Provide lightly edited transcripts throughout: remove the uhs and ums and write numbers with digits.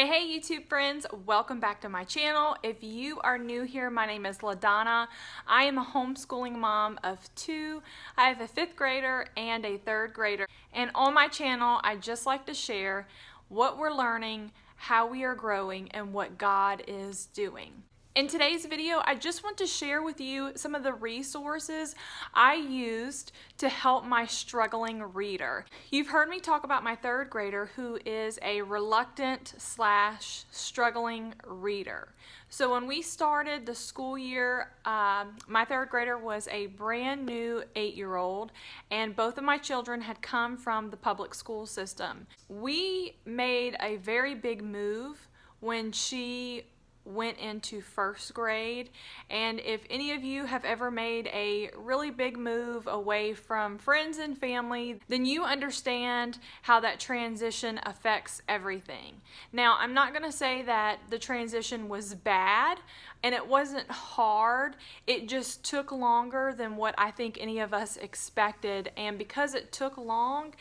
Hey YouTube friends, welcome back to my channel. If you are new here, my name is LaDonna. I am a homeschooling mom of two. I have a 5th grader and a 3rd grader. And on my channel, I just like to share what we're learning, how we are growing, and what God is doing. In today's video, I just want to share with you some of the resources I used to help my struggling reader. You've heard me talk about my 3rd grader who is a reluctant / struggling reader. So when we started the school year, my 3rd grader was a brand new 8-year-old, and both of my children had come from the public school system. We made a very big move when she went into 1st grade, and if any of you have ever made a really big move away from friends and family, then you understand how that transition affects everything. Now, I'm not going to say that the transition was bad and it wasn't hard. It just took longer than what I think any of us expected, and because it took long,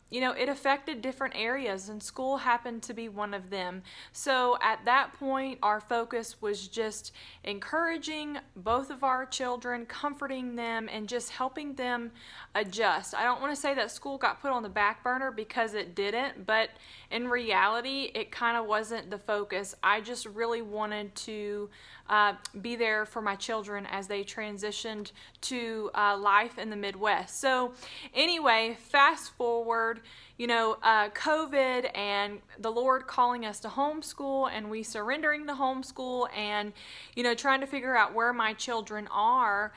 it affected different areas, and school happened to be one of them. So at that point, our focus was just encouraging both of our children, comforting them, and just helping them adjust. I don't want to say that school got put on the back burner, because it didn't, but in reality, it kind of wasn't the focus. I just really wanted to be there for my children as they transitioned to life in the Midwest. So anyway, fast forward, COVID and the Lord calling us to homeschool, and we surrendering to homeschool, and, trying to figure out where my children are.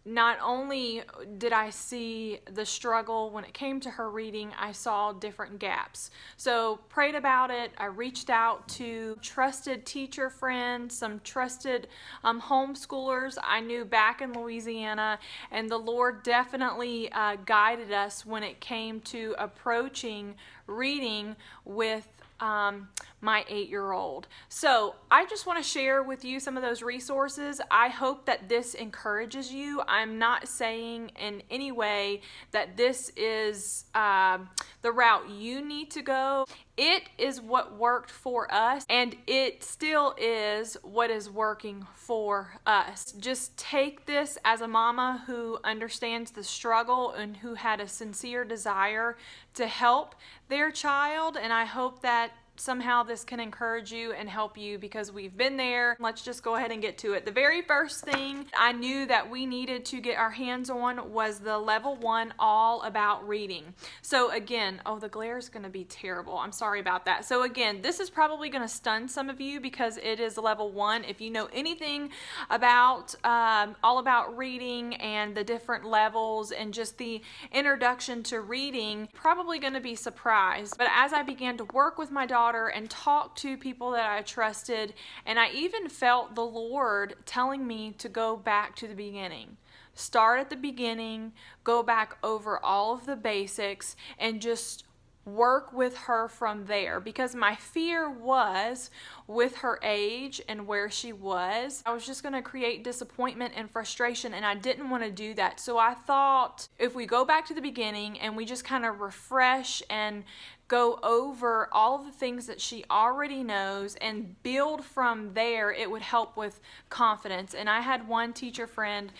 Not only did I see the struggle when it came to her reading, I saw different gaps. So prayed about it. I reached out to trusted teacher friends, some trusted homeschoolers I knew back in Louisiana, and the Lord definitely guided us when it came to approaching reading with my 8-year-old. So I just want to share with you some of those resources. I hope that this encourages you. I'm not saying in any way that this is the route you need to go. It is what worked for us, and it still is what is working for us. Just take this as a mama who understands the struggle and who had a sincere desire to help their child, and I hope that somehow this can encourage you and help you, because we've been there. Let's just go ahead and get to it. The very first thing I knew that we needed to get our hands on was the level 1 all about reading. So again, the glare is going to be terrible. I'm sorry about that. So again, this is probably going to stun some of you because it is level 1. If you know anything about all about reading and the different levels and just the introduction to reading, probably going to be surprised. But as I began to work with my daughter and talk to people that I trusted, and I even felt the Lord telling me to go back to the beginning. Start at the beginning, go back over all of the basics, and just work with her from there, because my fear was, with her age and where she was, I was just going to create disappointment and frustration, and I didn't want to do that. So I thought, if we go back to the beginning and we just kind of refresh and go over all of the things that she already knows and build from there, it would help with confidence. And I had one teacher friend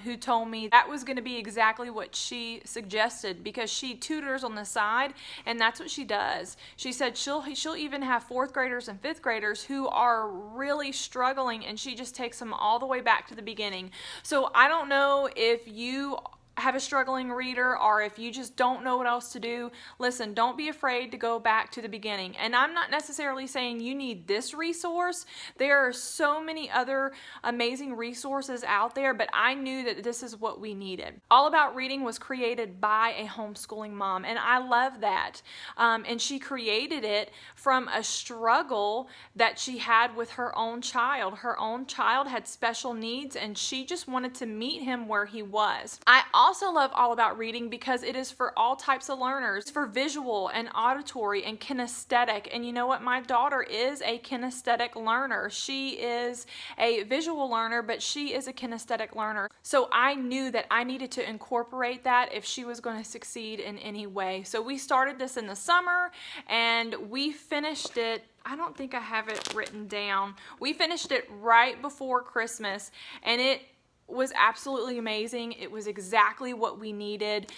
who told me that was going to be exactly what she suggested, because she tutors on the side, and that's what she does. She said she'll even have 4th graders and 5th graders who are really struggling, and she just takes them all the way back to the beginning. So I don't know if you have a struggling reader, or if you just don't know what else to do. Listen, don't be afraid to go back to the beginning. And I'm not necessarily saying you need this resource. There are so many other amazing resources out there, but I knew that this is what we needed. All About Reading was created by a homeschooling mom, and I love that. And she created it from a struggle that she had with her own child. Her own child had special needs, and she just wanted to meet him where he was. I also love All About Reading because it is for all types of learners. It's for visual and auditory and kinesthetic. And you know what? My daughter is a kinesthetic learner. She is a visual learner, but she is a kinesthetic learner. So I knew that I needed to incorporate that if she was going to succeed in any way. So we started this in the summer and we finished it. I don't think I have it written down. We finished it right before Christmas, and it was absolutely amazing. It was exactly what we needed.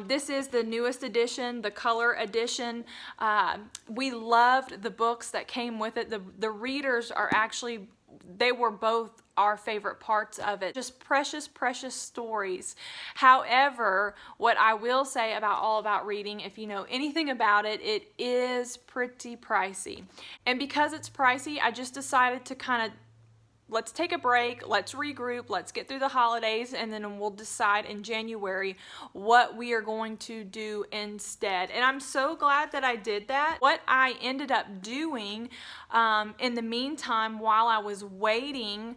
This is the newest edition, the color edition. We loved the books that came with it. The readers are actually, they were both our favorite parts of it. Just precious, precious stories. However, what I will say about All About Reading, if you know anything about it, it is pretty pricey. And because it's pricey, I just decided to kind of, let's take a break, let's regroup, let's get through the holidays, and then we'll decide in January what we are going to do instead. And I'm so glad that I did that. What I ended up doing in the meantime, while I was waiting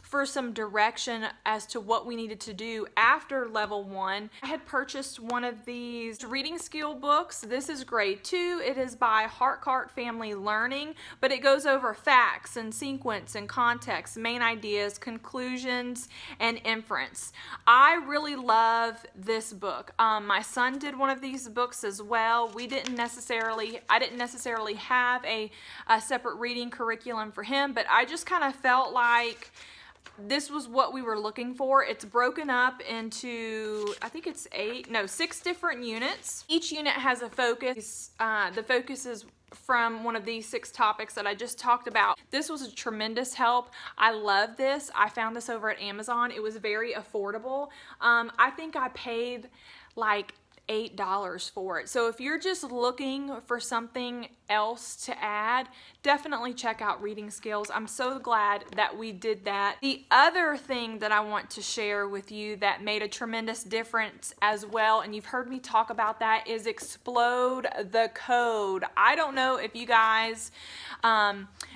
for some direction as to what we needed to do after level 1, I had purchased one of these reading skill books. This is grade 2. It is by Hartcart Family Learning, but it goes over facts and sequence and context, main ideas, conclusions, and inference. I really love this book. My son did one of these books as well. I didn't necessarily have a separate reading curriculum for him, but I just kind of felt like this was what we were looking for. It's broken up into, I think it's 6 different units. Each unit has a focus. The focus is from one of these 6 topics that I just talked about. This was a tremendous help. I love this. I found this over at Amazon. It was very affordable. I think I paid like $8 for it. So if you're just looking for something else to add, definitely check out Reading Skills. I'm so glad that we did that. The other thing that I want to share with you that made a tremendous difference as well, and you've heard me talk about that, is Explode the Code. I don't know if you guys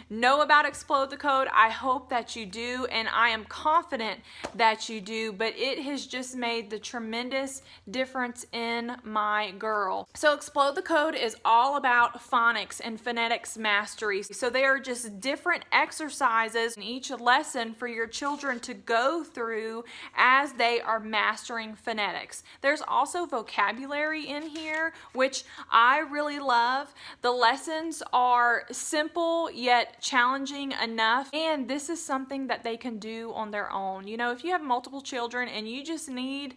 know about Explode the Code. I hope that you do, and I am confident that you do, but it has just made the tremendous difference in my girl. So Explode the Code is all about phonics and phonetics mastery. So they are just different exercises in each lesson for your children to go through as they are mastering phonetics. There's also vocabulary in here, which I really love. The lessons are simple yet challenging enough, and this is something that they can do on their own. You know, if you have multiple children and you just need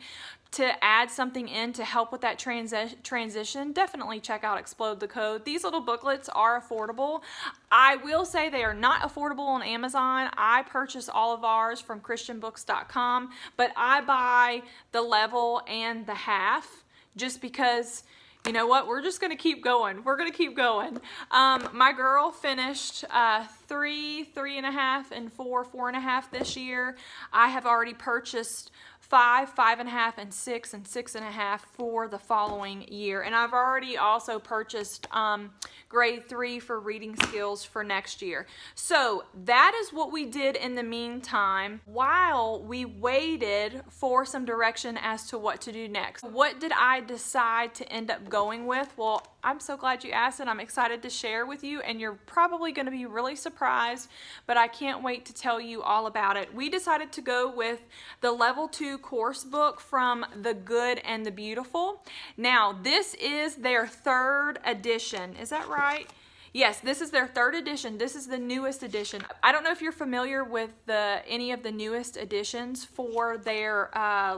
to add something in to help with that transition, definitely check out Explode the Code. These little booklets are affordable. I will say they are not affordable on Amazon. I purchase all of ours from christianbooks.com, but I buy the level and the half just because, you know what, we're just going to keep going. We're going to keep going. My girl finished 3, 3.5, and 4, 4.5 this year. I have already purchased 5, 5.5, and 6, and 6.5 for the following year. And I've already also purchased grade 3 for reading skills for next year. So that is what we did in the meantime while we waited for some direction as to what to do next. What did I decide to end up going with? Well, I'm so glad you asked, and I'm excited to share with you, and you're probably going to be really surprised, but I can't wait to tell you all about it. We decided to go with the level 2 course book from The Good and the Beautiful. Now, this is their 3rd edition. Is that right? Yes, this is their 3rd edition. This is the newest edition. I don't know if you're familiar with any of the newest editions for their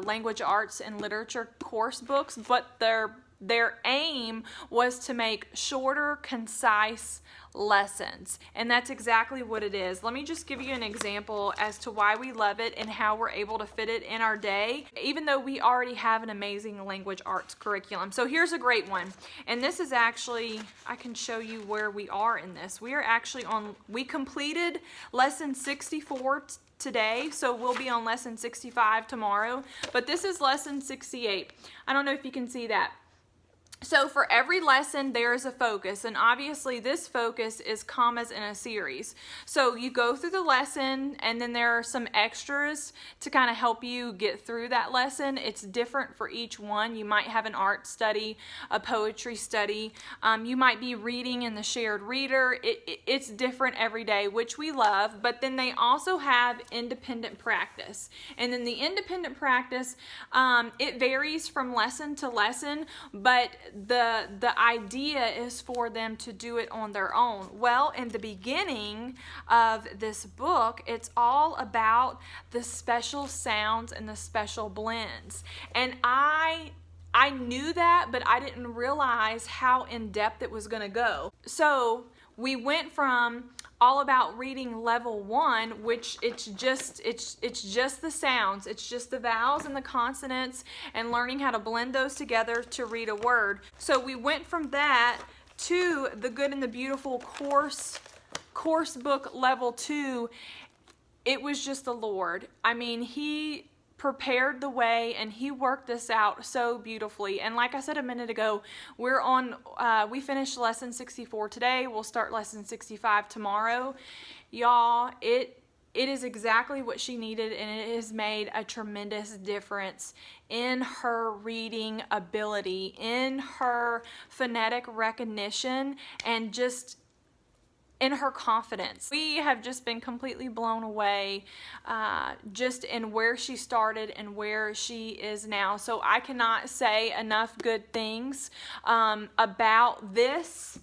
language arts and literature course books, but their aim was to make shorter, concise lessons, and that's exactly what it is. Let me just give you an example as to why we love it and how we're able to fit it in our day, even though we already have an amazing language arts curriculum. So here's a great one, and this is actually, I can show you where we are in this. We are actually we completed lesson 64 today, so we'll be on lesson 65 tomorrow, but this is lesson 68. I don't know if you can see that. So for every lesson, there is a focus, and obviously this focus is commas in a series. So you go through the lesson, and then there are some extras to kind of help you get through that lesson. It's different for each one. You might have an art study, a poetry study. You might be reading in the shared reader. It's different every day, which we love, but then they also have independent practice. And then the independent practice, it varies from lesson to lesson, but the idea is for them to do it on their own. Well, in the beginning of this book, it's all about the special sounds and the special blends. And I knew that, but I didn't realize how in-depth it was going to go. So we went from all about reading level 1, which it's just the sounds, it's just the vowels and the consonants, and learning how to blend those together to read a word. So we went from that to the Good and the Beautiful course book level 2. It was just the Lord. I mean, He prepared the way, and He worked this out so beautifully. And like I said a minute ago, we finished lesson 64 today. We'll start lesson 65 tomorrow. Y'all, it is exactly what she needed, and it has made a tremendous difference in her reading ability, in her phonetic recognition, and just in her confidence. We have just been completely blown away just in where she started and where she is now. So I cannot say enough good things about this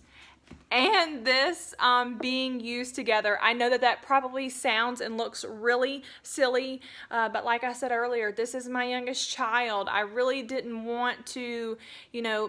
and this being used together. I know that probably sounds and looks really silly, but like I said earlier, this is my youngest child. I really didn't want to,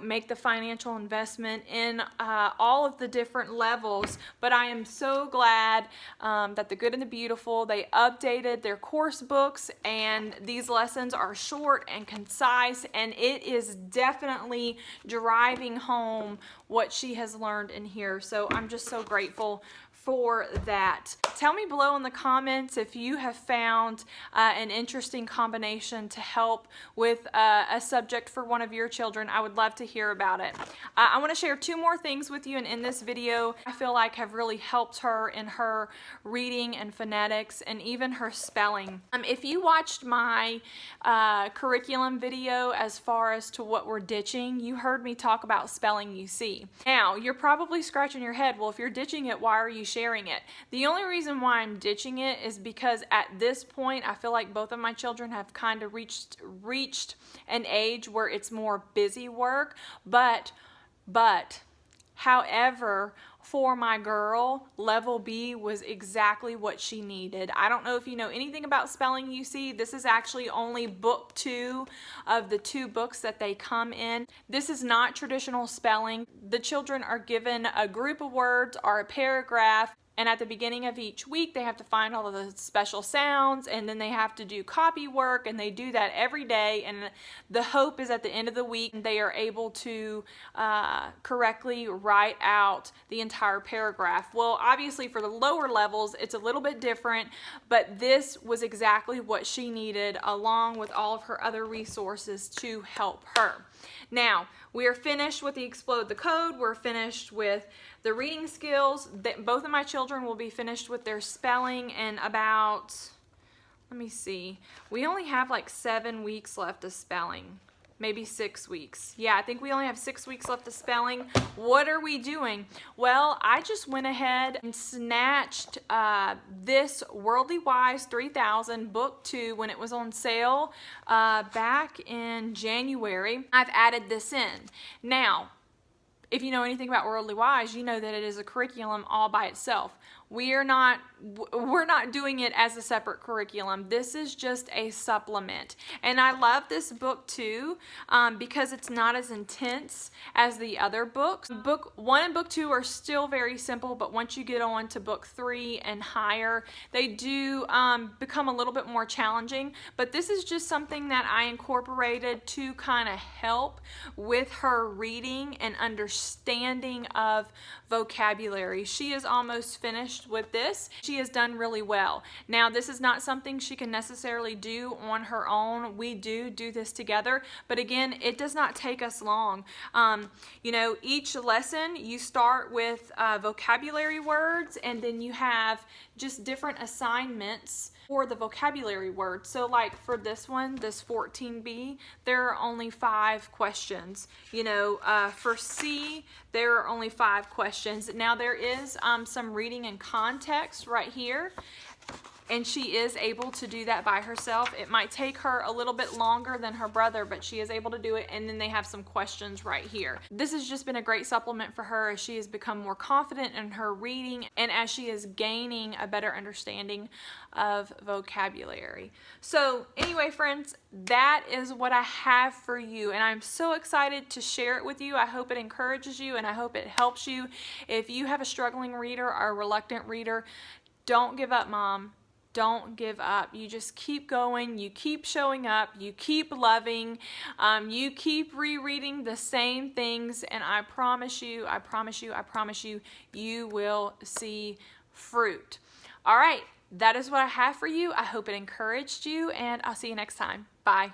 make the financial investment in all of the different levels, but I am so glad that the Good and the Beautiful, they updated their course books, and these lessons are short and concise, and it is definitely driving home what she has learned in here. So I'm just so grateful for that. Tell me below in the comments if you have found an interesting combination to help with a subject for one of your children. I would love to hear about it. I want to share 2 more things with you, and in this video I feel like have really helped her in her reading and phonetics and even her spelling. If you watched my curriculum video as far as to what we're ditching, you heard me talk about spelling you see. Now you're probably scratching your head, well, if you're ditching it, why are you sharing it? The only reason why I'm ditching it is because at this point I feel like both of my children have kind of reached an age where it's more busy work, but however, for my girl, level B was exactly what she needed. I don't know if you know anything about spelling UC. This is actually only book 2 of the 2 books that they come in. This is not traditional spelling. The children are given a group of words or a paragraph, and at the beginning of each week they have to find all of the special sounds, and then they have to do copy work, and they do that every day, and the hope is at the end of the week they are able to correctly write out the entire paragraph. Well, obviously for the lower levels it's a little bit different, but this was exactly what she needed, along with all of her other resources to help her. Now, we are finished with the Explode the Code. We're finished with the reading skills. Both of my children will be finished with their spelling in about, let me see, we only have like 7 weeks left of spelling. Maybe 6 weeks. Yeah, I think we only have 6 weeks left of spelling. What are we doing? Well, I just went ahead and snatched this Worldly Wise 3000 book 2 when it was on sale back in January. I've added this in. Now, if you know anything about Worldly Wise, you know that it is a curriculum all by itself. We're not doing it as a separate curriculum. This is just a supplement. And I love this book too because it's not as intense as the other books. Book 1 and book 2 are still very simple, but once you get on to book 3 and higher, they do become a little bit more challenging. But this is just something that I incorporated to kind of help with her reading and understanding of vocabulary. She is almost finished challenged with this. She has done really well. Now, this is not something she can necessarily do on her own. We do this together, but again, it does not take us long. You know, each lesson you start with vocabulary words, and then you have just different assignments for the vocabulary words. So like for this one, this 14B, there are only 5 questions. You know, for C, there are only 5 questions. Now there is some reading and context right here, and she is able to do that by herself. It might take her a little bit longer than her brother, but she is able to do it, and then they have some questions right here. This has just been a great supplement for her as she has become more confident in her reading and as she is gaining a better understanding of vocabulary. So anyway, friends, that is what I have for you, and I'm so excited to share it with you. I hope it encourages you, and I hope it helps you. If you have a struggling reader or a reluctant reader, don't give up, Mom. Don't give up. You just keep going. You keep showing up. You keep loving. You keep rereading the same things, and I promise you, you will see fruit. All right, that is what I have for you. I hope it encouraged you, and I'll see you next time. Bye.